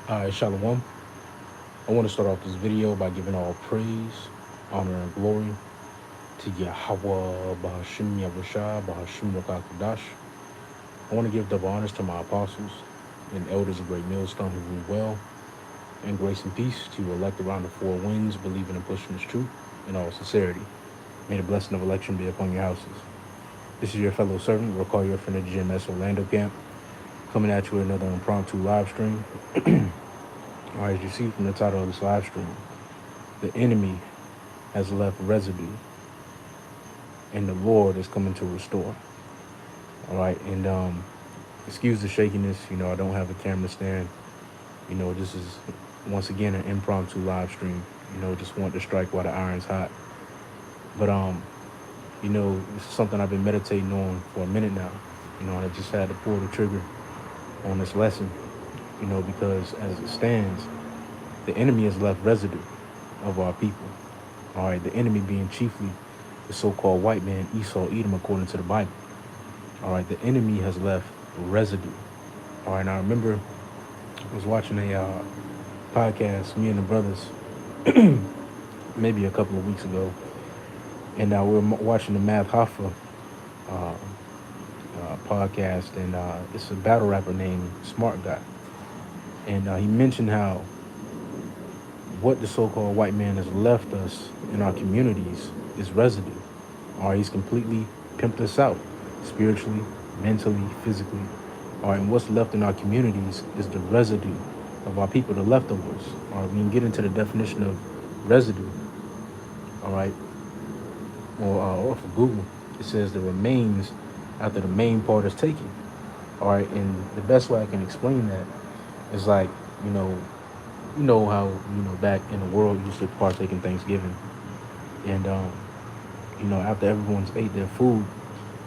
Shalom. I want to start off this video by giving all praise, honor, and glory to Yahweh, Bahashim Yahushua, Bahashim Rakakadash. I want to give double honors to my apostles and elders of Great Millstone who rule well, and grace and peace to you elect around the four winds, believing and pushing this truth in all sincerity. May the blessing of election be upon your houses. This is your fellow servant, recall your friend at GMS Orlando Camp, coming at you with another impromptu live stream. All right, as you see from the title of this live stream, the enemy has left residue, and the Lord is coming to restore. All right, and excuse the shakiness. I don't have a camera stand. This is once again an impromptu live stream. Just want to strike while the iron's hot. But this is something I've been meditating on for a minute now. And I just had to pull the trigger on this lesson. Because as it stands, the enemy has left residue of our people. All right, the enemy being chiefly the so-called white man, Esau, Edom, according to the Bible. All right, the enemy has left residue. All right, now I remember I was watching a podcast, me and the brothers, maybe a couple of weeks ago, and we were watching the Math Hoffa podcast, and it's a battle rapper named Smart Guy, and he mentioned how what the so-called white man has left us in our communities is residue. All right, he's completely pimped us out spiritually, mentally, physically. All right, and what's left in our communities is the residue of our people, the leftovers. All right, we can get into the definition of residue. All right, or for Google, it says the remains after the main part is taken. All right, and the best way I can explain that is like, how back in the world you used to partake in Thanksgiving, and after everyone's ate their food,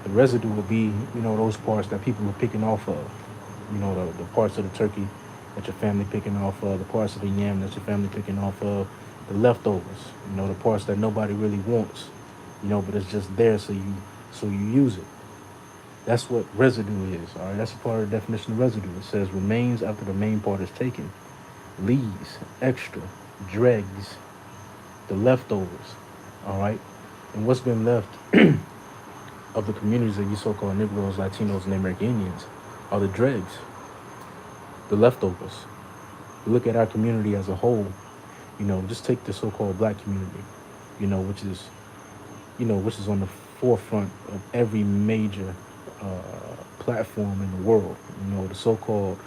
the residue would be those parts that people were picking off of, the parts of the turkey that your family picking off of, the parts of the yam that your family picking off of, the leftovers, the parts that nobody really wants, but it's just there, so you use it. That's what residue is. All right, that's a part of the definition of residue. It says remains after the main part is taken, leaves, extra, dregs, the leftovers. All right, and what's been left of the communities of you so-called Negroes, Latinos, and American Indians are the dregs, the leftovers. You look at our community as a whole, just take the so-called black community, which is on the forefront of every major platform in the world. The so-called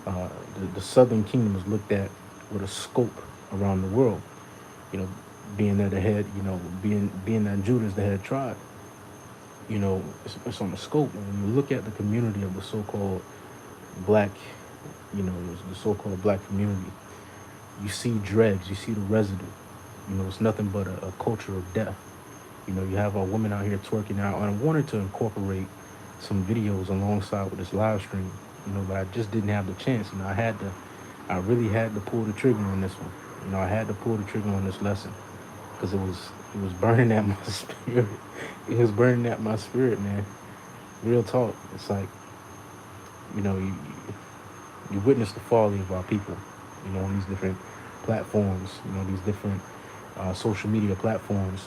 the Southern Kingdom is looked at with a scope around the world. Being that the head, being that Judah is the head tribe. It's on the scope. And when you look at the community of the so-called black, the so-called black community, you see dregs, you see the residue. It's nothing but a culture of death. You have our women out here twerking out, and I wanted to incorporate some videos alongside with this live stream, but I just didn't have the chance. I really had to pull the trigger on this one. I had to pull the trigger on this lesson because it was burning at my spirit. It was burning at my spirit, man. Real talk. It's like, you witness the folly of our people, on these different platforms, these different social media platforms.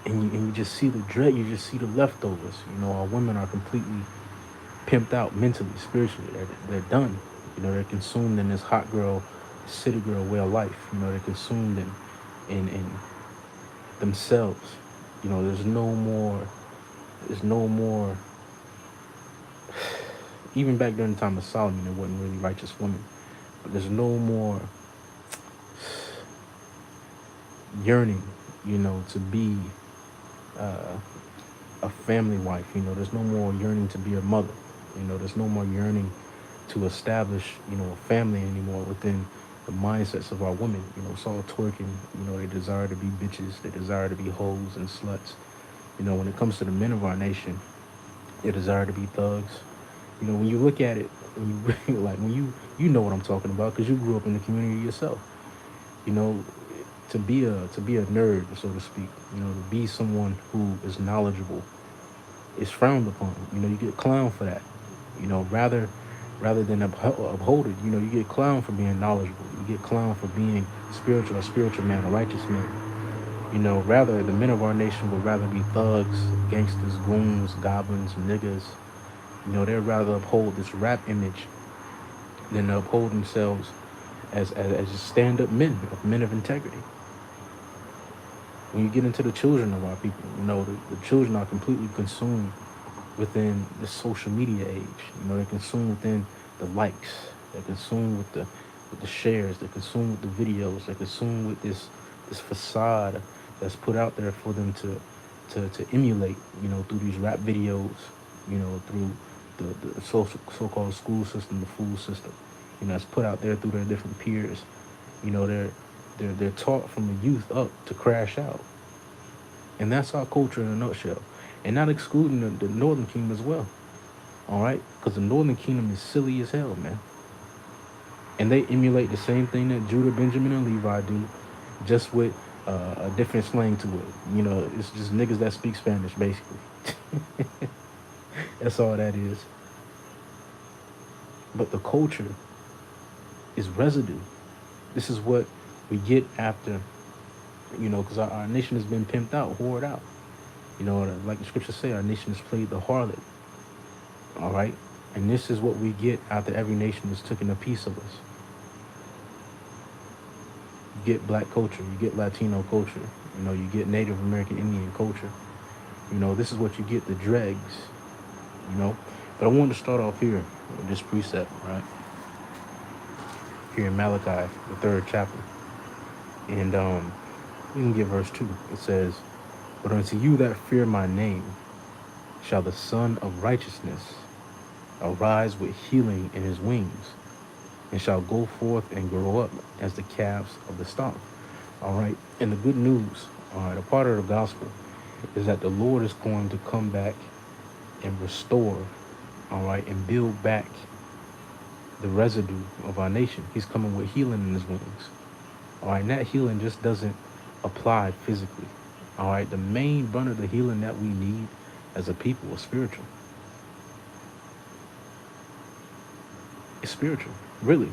And you just see the dread, you just see the leftovers. Our women are completely pimped out mentally, spiritually. They're done. They're consumed in this hot girl, city girl way of life. They're consumed in themselves. There's no more. Even back during the time of Solomon, there wasn't really righteous women. But there's no more yearning, to be a family wife. There's no more yearning to be a mother. There's no more yearning to establish, a family anymore within the mindsets of our women. It's all twerking. They desire to be bitches. They desire to be hoes and sluts. When it comes to the men of our nation, they desire to be thugs. When you look at it, when you know what I'm talking about because you grew up in the community yourself. To be a nerd, so to speak, to be someone who is knowledgeable is frowned upon. You get clowned for that. Rather rather than uphold it. You know, you get clowned for being knowledgeable. You get clowned for being spiritual, a spiritual man, a righteous man. You know, rather the men of our nation would rather be thugs, gangsters, goons, goblins, niggas. You know, they'd rather uphold this rap image than to uphold themselves as stand-up men, of men of integrity. When you get into the children of our people, you know, the children are completely consumed within the social media age. You know, they're consumed within the likes. They're consumed with the shares. They're consumed with the videos. They're consumed with this facade that's put out there for them to emulate. You know, through these rap videos. You know, through the so-called school system, the fool system. You know, it's put out there through their different peers. You know, they're taught from the youth up to crash out, and that's our culture in a nutshell. And not excluding the Northern Kingdom as well. All right, because the Northern Kingdom is silly as hell, man. And they emulate the same thing that Judah, Benjamin, and Levi do, just with a different slang to it. You know, it's just niggas that speak Spanish, basically. That's all that is. But the culture is residue. This is what we get after, you know, because our nation has been pimped out, whored out. You know, like the scriptures say, our nation has played the harlot. All right? And this is what we get after every nation has taken a piece of us. You get black culture, you get Latino culture, you know, you get Native American Indian culture. You know, this is what you get, the dregs, you know. But I wanted to start off here with this precept, right? Here in Malachi, the 3rd chapter. And we can get verse 2. It says, "But unto you that fear my name shall the Son of Righteousness arise with healing in his wings, and shall go forth and grow up as the calves of the stock." All right. And the good news, all right, a part of the gospel is that the Lord is going to come back and restore, all right, and build back the residue of our nation. He's coming with healing in his wings. All right, and that healing just doesn't apply physically. All right, the main brunt of the healing that we need as a people is spiritual. It's spiritual, really.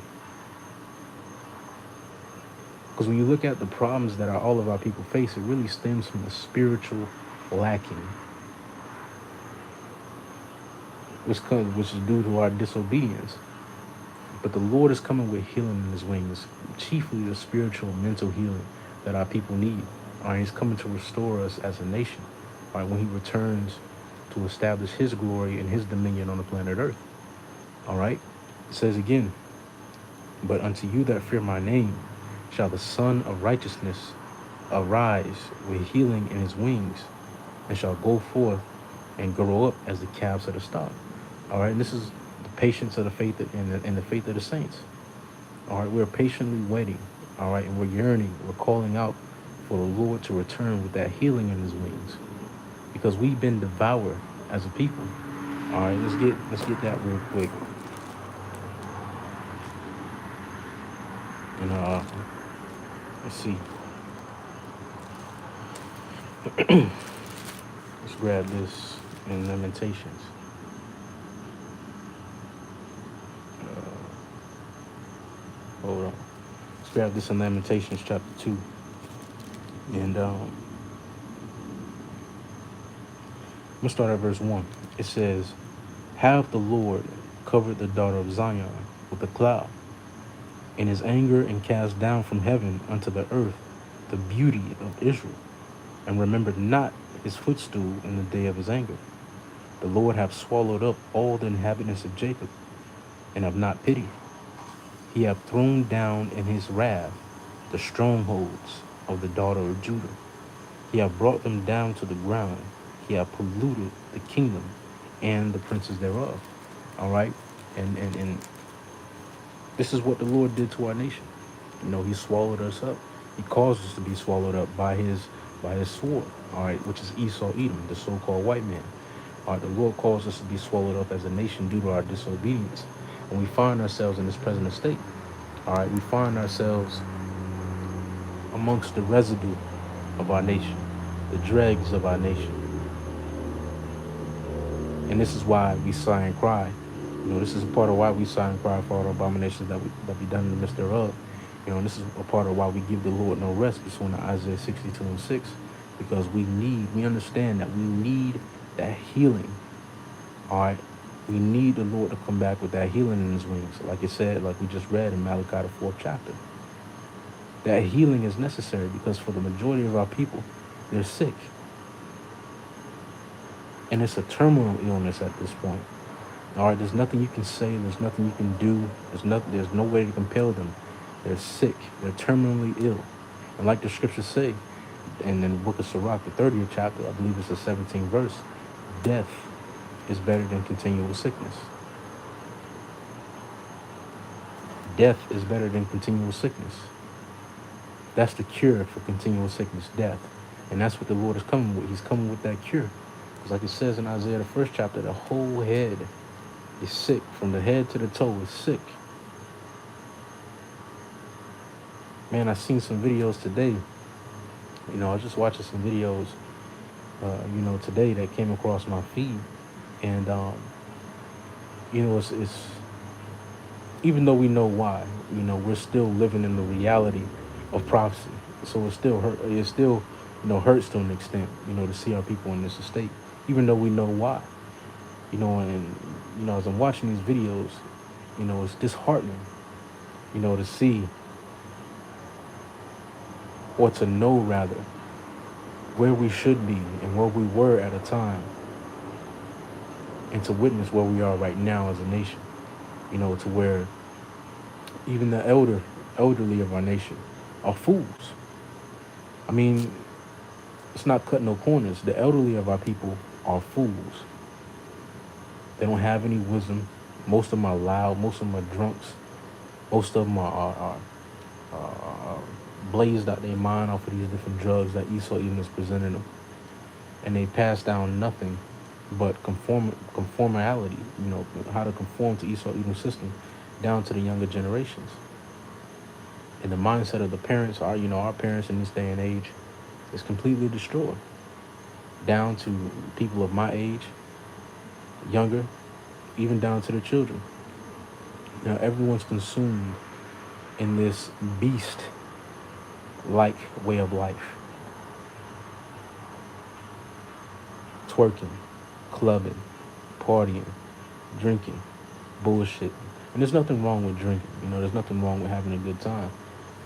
Because when you look at the problems that all of our people face, it really stems from a spiritual lacking, which is due to our disobedience. But the Lord is coming with healing in his wings, chiefly the spiritual, mental healing that our people need. All right, he's coming to restore us as a nation. All right, when he returns to establish his glory and his dominion on the planet Earth. All right, it says again, "But unto you that fear my name shall the Son of Righteousness arise with healing in his wings, and shall go forth and grow up as the calves of the stock." All right, and this is the patience of the faith and the faith of the saints. All right, we're patiently waiting. All right, and we're yearning, we're calling out for the Lord to return with that healing in his wings, because we've been devoured as a people. All right, let's get that real quick. And let's see. Let's grab this in Lamentations. Hold on. Let's grab this in Lamentations chapter 2. And I'm going to start at verse 1. It says, "Have the Lord covered the daughter of Zion with a cloud in his anger, and cast down from heaven unto the earth the beauty of Israel, and remembered not his footstool in the day of his anger. The Lord hath swallowed up all the inhabitants of Jacob, and have not pitied. He hath thrown down in his wrath the strongholds of the daughter of Judah. He hath brought them down to the ground. He hath polluted the kingdom and the princes thereof." All right, and this is what the Lord did to our nation. You know, he swallowed us up. He caused us to be swallowed up by his sword. All right, which is Esau, Edom, the so-called white man. All right, the Lord caused us to be swallowed up as a nation due to our disobedience. And we find ourselves in this present state. All right, we find ourselves amongst the residue of our nation, the dregs of our nation. And this is why we sigh and cry This is a part of why we sigh and cry for all the abominations that be done in the midst thereof. And this is a part of why we give the Lord no rest, pursuant to Isaiah 62:6, because we understand that we need that healing. All right. We need the Lord to come back with that healing in his wings. Like it said, like we just read in Malachi, the 4th chapter. That healing is necessary because for the majority of our people, they're sick. And it's a terminal illness at this point. All right, there's nothing you can say, there's nothing you can do, there's no way to compel them. They're sick, they're terminally ill. And like the scriptures say, and in the book of Sirach, the 30th chapter, I believe it's the 17th verse, death is better than continual sickness. Death is better than continual sickness. That's the cure for continual sickness, death. And that's what the Lord is coming with. He's coming with that cure. Because like it says in Isaiah, the 1st chapter, the whole head is sick. From the head to the toe is sick. Man, I seen some videos today. I was just watching some videos, today that came across my feed. And, it's even though we know why, we're still living in the reality of prophecy. So it still hurts to an extent, to see our people in this state, even though we know why. And as I'm watching these videos, it's disheartening, to see, or to know rather, where we should be and where we were at a time, and to witness where we are right now as a nation, to where even the elderly of our nation are fools. I mean, it's not cutting no corners. The elderly of our people are fools. They don't have any wisdom. Most of them are loud. Most of them are drunks. Most of them are blazed out their mind off of these different drugs that Esau Edom is presenting them. And they pass down nothing but conformality, how to conform to Esau Edom's system down to the younger generations. And the mindset of the parents, our parents in this day and age, is completely destroyed. Down to people of my age, younger, even down to the children. Everyone's consumed in this beast-like way of life. Twerking, clubbing, partying, drinking, bullshit. And there's nothing wrong with drinking. There's nothing wrong with having a good time.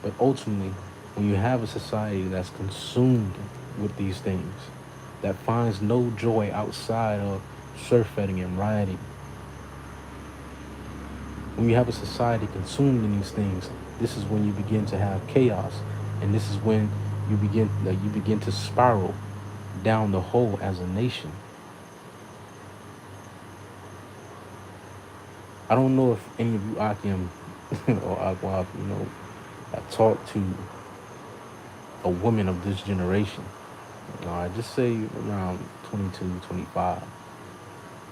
But ultimately, when you have a society that's consumed with these things, that finds no joy outside of surfing and rioting, when you have a society consumed in these things, this is when you begin to have chaos, and this is when you begin to spiral down the hole as a nation. I don't know if any of you Akim or Akwab, have talked to a woman of this generation. I just say around 22, 25,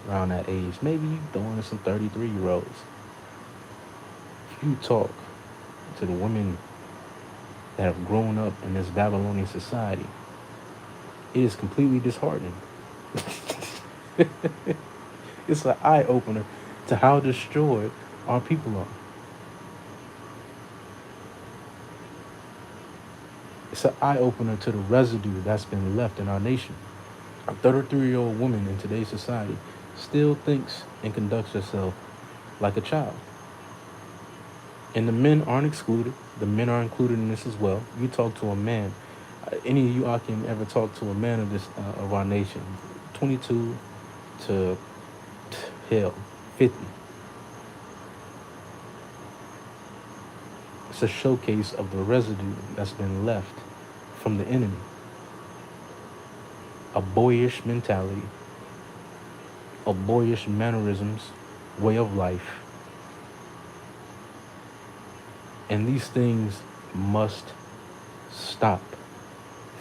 around that age. Maybe you throwing in some 33-year-olds. If you talk to the women that have grown up in this Babylonian society, it is completely disheartening. It's an eye-opener to how destroyed our people are. It's an eye-opener to the residue that's been left in our nation. A 33-year-old woman in today's society still thinks and conducts herself like a child. And the men aren't excluded. The men are included in this as well. You talk to a man, any of you Akim ever talk to a man of our nation, 22 to hell, 50. It's a showcase of the residue that's been left from the enemy. A boyish mentality, a boyish mannerisms, way of life. And these things must stop.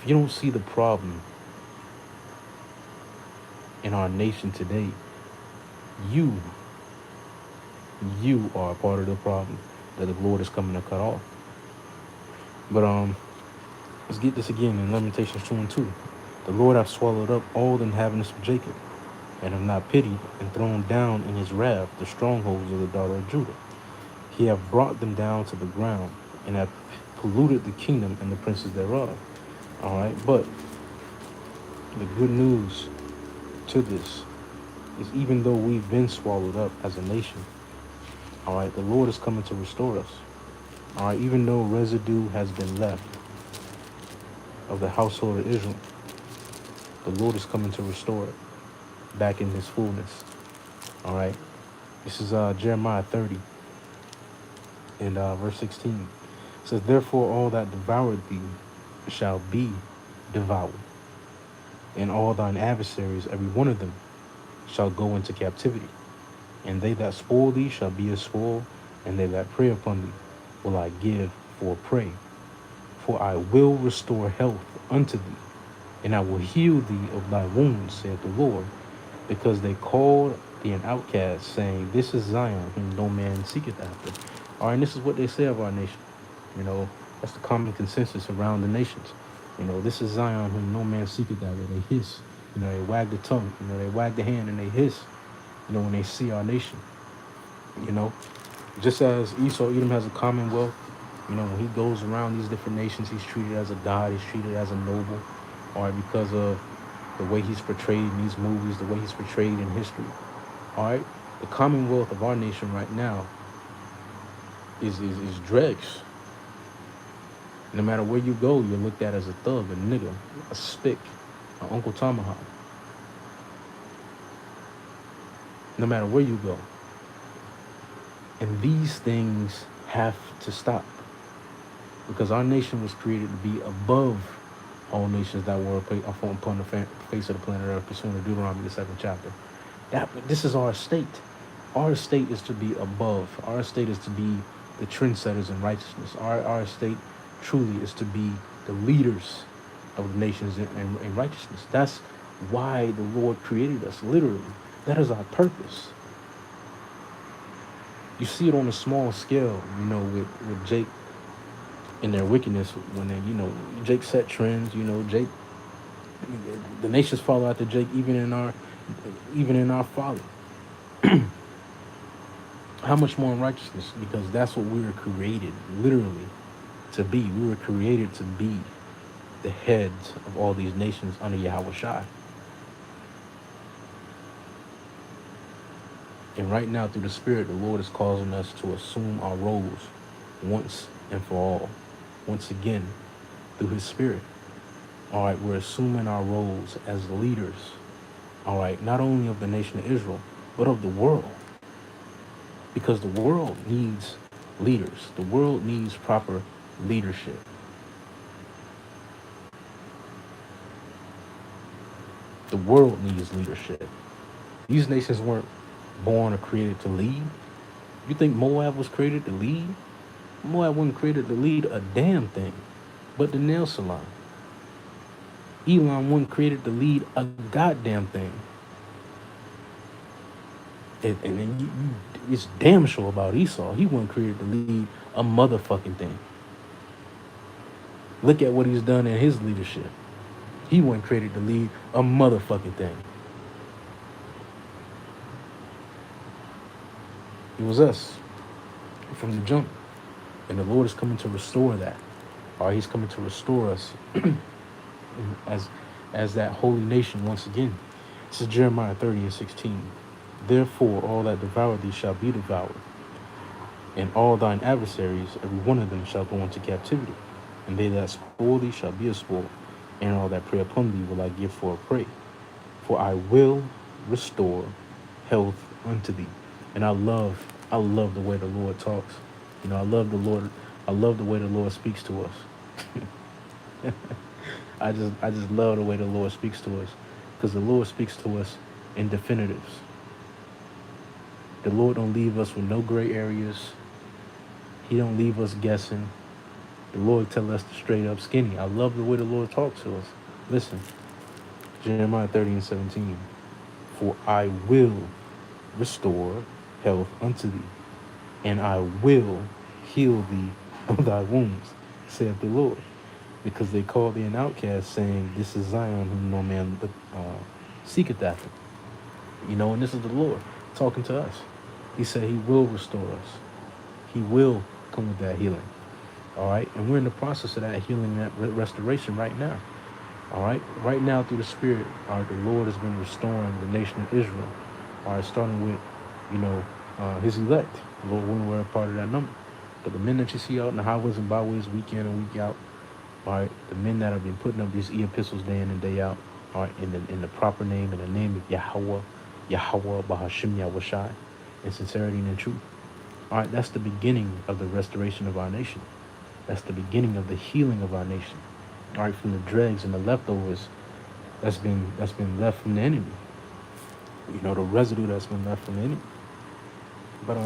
If you don't see the problem in our nation today, you are a part of the problem that the Lord is coming to cut off. But let's get this again in Lamentations 2:2. The Lord hath swallowed up all the inhabitants of Jacob. and have not pitied and thrown down in his wrath the strongholds of the daughter of Judah. He hath brought them down to the ground, and hath polluted the kingdom and the princes thereof. All right, but the good news to this is even though we've been swallowed up as a nation, all right, the Lord is coming to restore us. All right, even though residue has been left of the household of Israel, the Lord is coming to restore it back in his fullness. All right, this is Jeremiah 30 and verse 16. It says, therefore all that devoured thee shall be devoured, and all thine adversaries, every one of them, shall go into captivity. And they that spoil thee shall be a spoil, and they that prey upon thee will I give for prey. For I will restore health unto thee, and I will heal thee of thy wounds, saith the Lord, because they called thee an outcast, saying, this is Zion, whom no man seeketh after. All right, and this is what they say of our nation. You know, that's the common consensus around the nations. You know, this is Zion, whom no man seeketh after. They hiss. You know, they wag the tongue. You know, they wag the hand and they hiss. You know, when they see our nation. You know, just as Esau, Edom has a commonwealth. You know, when he goes around these different nations, he's treated as a god. He's treated as a noble. All right, because of the way he's portrayed in these movies, the way he's portrayed in history. All right, the commonwealth of our nation right now is dregs. No matter where you go, you're looked at as a thug, a nigga, a spick, an Uncle Tomahawk. No matter where you go. And these things have to stop. Because our nation was created to be above all nations that were upon the face of the planet Earth, pursuant to Deuteronomy, the 7th chapter. This is our state. Our state is to be above. Our state is to be the trendsetters in righteousness. Our state truly is to be the leaders of the nations in righteousness. That's why the Lord created us, literally. That is our purpose. You see it on a small scale, you know, with Jake and their wickedness. When they, you know, Jake set trends, you know, Jake, the nations follow after Jake, even in our folly. How much more in righteousness? Because that's what we were created, literally, to be. We were created to be the heads of all these nations under Yahweh Shai. And right now, through the Spirit, the Lord is causing us to assume our roles once and for all. Once again, through his Spirit. All right, we're assuming our roles as leaders. All right, not only of the nation of Israel, but of the world. Because the world needs leaders. The world needs proper leadership. The world needs leadership. These nations weren't born or created to lead. You think Moab was created to lead? Moab wasn't created to lead a damn thing, but the nail salon. Elam wasn't created to lead a goddamn thing. And then it's damn sure about Esau. He wasn't created to lead a motherfucking thing. Look at what he's done in his leadership. He wasn't created to lead a motherfucking thing. It was us from the jump. And the Lord is coming to restore that. Or he's coming to restore us as that holy nation once again. This is Jeremiah 30 and 16. Therefore all that devour thee shall be devoured, and all thine adversaries, every one of them, shall go into captivity. And they that spoil thee shall be a spoil, and all that prey upon thee will I give for a prey. For I will restore health unto thee. And I love the way the Lord talks. You know, I love the way the Lord speaks to us. I just love the way the Lord speaks to us, because the Lord speaks to us in definitives. The Lord don't leave us with no gray areas. He don't leave us guessing. The Lord tell us straight up skinny. I love the way the Lord talks to us. Listen, Jeremiah 30 and 17. For I will restore health unto thee, and I will heal thee of thy wounds, saith the Lord. Because they called thee an outcast, saying, this is Zion, whom no man seeketh after. And this is the Lord talking to us. He said he will restore us. He will come with that healing. All right. And we're in the process of that healing, that restoration right now. All right. Right now, through the Spirit, all right, the Lord has been restoring the nation of Israel. All right. Starting with, you know, his elect. The Lord, when we're a part of that number. But the men that you see out in the highways and byways week in and week out, all right, the men that have been putting up these e-epistles day in and day out, all right, in the proper name, in the name of Yahweh, Bahashim Yahushai, in sincerity and in truth. All right, that's the beginning of the restoration of our nation. That's the beginning of the healing of our nation. All right, from the dregs and the leftovers that's been left from the enemy. The residue that's been left from the enemy. But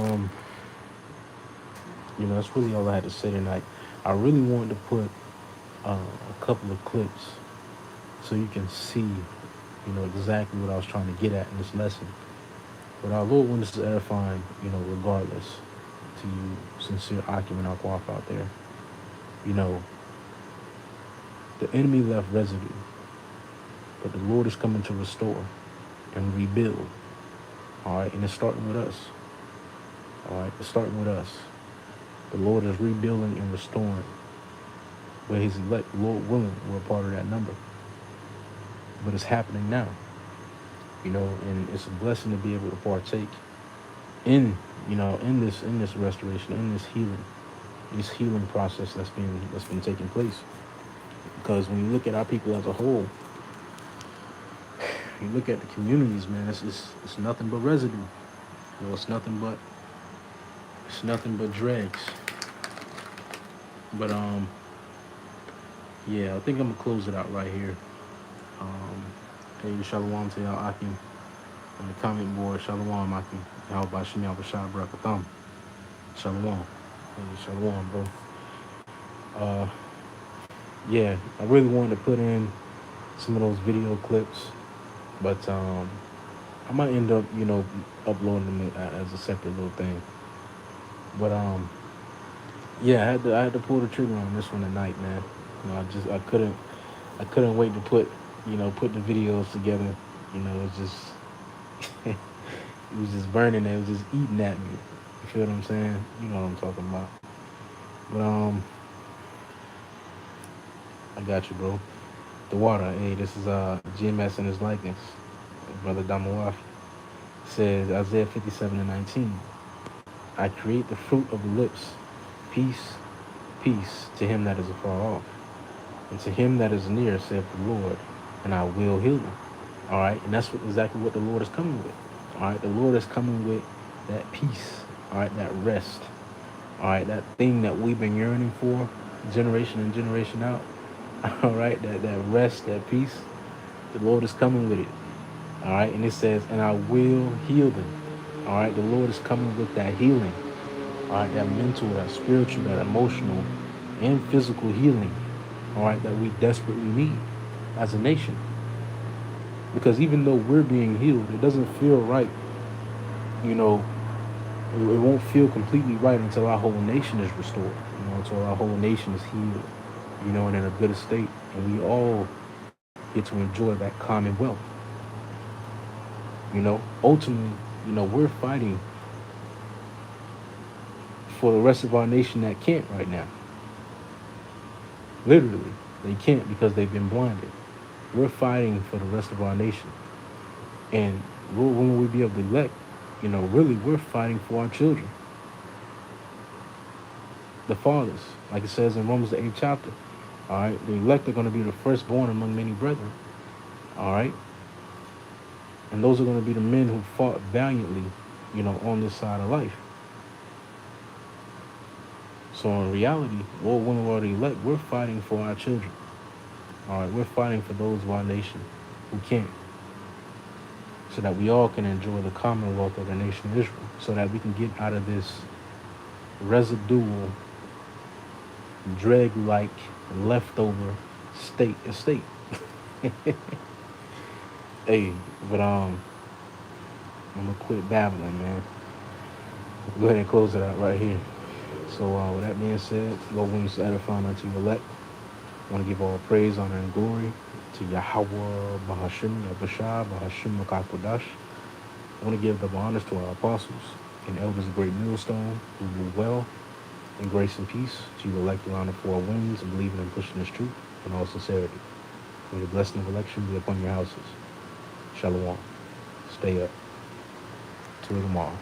that's really all I had to say tonight. I really wanted to put a couple of clips so you can see, exactly what I was trying to get at in this lesson. But our Lord wants us to edifying, regardless, to you sincere occupant Aquaf out there. The enemy left residue, but the Lord is coming to restore and rebuild. All right, and it's starting with us. All right, it's starting with us. The Lord is rebuilding and restoring where his elect, Lord willing, we're a part of that number. But it's happening now. And it's a blessing to be able to partake in this restoration, in this healing process that's been taking place. Because when you look at our people as a whole, you look at the communities, man, it's nothing but residue. It's nothing but dregs. But yeah, I think I'm gonna close it out right here. Hey, shalom to y'all Akim on the comment board. Shalom Akim. Y'all by Shemya Bashar Brakatham. Shalom. Hey, shalom, bro. Yeah, I really wanted to put in some of those video clips, but I might end up, uploading them as a separate little thing. But yeah, I had to pull the trigger on this one tonight, man. I couldn't wait to put the videos together. It's just it was just burning. It was just eating at me. You feel what I'm saying? You know what I'm talking about. But I got you, bro. The water. Hey, this is GMS in his likeness. Brother Damawafi says Isaiah 57:19. I create the fruit of the lips. Peace, peace to him that is afar off, and to him that is near, saith the Lord, and I will heal them. All right, and that's exactly what the Lord is coming with. All right, the Lord is coming with that peace. All right, that rest. All right, that thing that we've been yearning for, generation and generation out. All right, that rest, that peace. The Lord is coming with it. All right, and it says, and I will heal them. All right, the Lord is coming with that healing. All right, that mental, that spiritual, that emotional, and physical healing. All right, that we desperately need as a nation. Because even though we're being healed, it doesn't feel right. It won't feel completely right until our whole nation is restored. Until our whole nation is healed. And in a good state, and we all get to enjoy that commonwealth. Ultimately, we're fighting for the rest of our nation that can't right now. Literally, they can't because they've been blinded. We're fighting for the rest of our nation. And when we be able to elect, really, we're fighting for our children. The fathers, like it says in Romans the 8th chapter. All right, the elect are going to be the firstborn among many brethren. All right, and those are going to be the men who fought valiantly, on this side of life. So in reality, Lord willing, Lord elect, we're fighting for our children. All right, we're fighting for those of our nation who can't, so that we all can enjoy the commonwealth of the nation of Israel, so that we can get out of this residual, dreg-like, leftover state. Hey, but I'm gonna quit babbling, man. Go ahead and close it out right here. So with that being said, Lord willing, to edify unto you elect. I want to give all praise, honor, and glory to Yahweh, Bahashim, Yabashah, Bahashim, Makakodash. I want to give double honors to our apostles and elders of Great Millstone who rule well in grace and peace, to you elect around the four winds and believing and pushing this truth in all sincerity. May the blessing of election be upon your houses. Shalom. Stay up. Till tomorrow.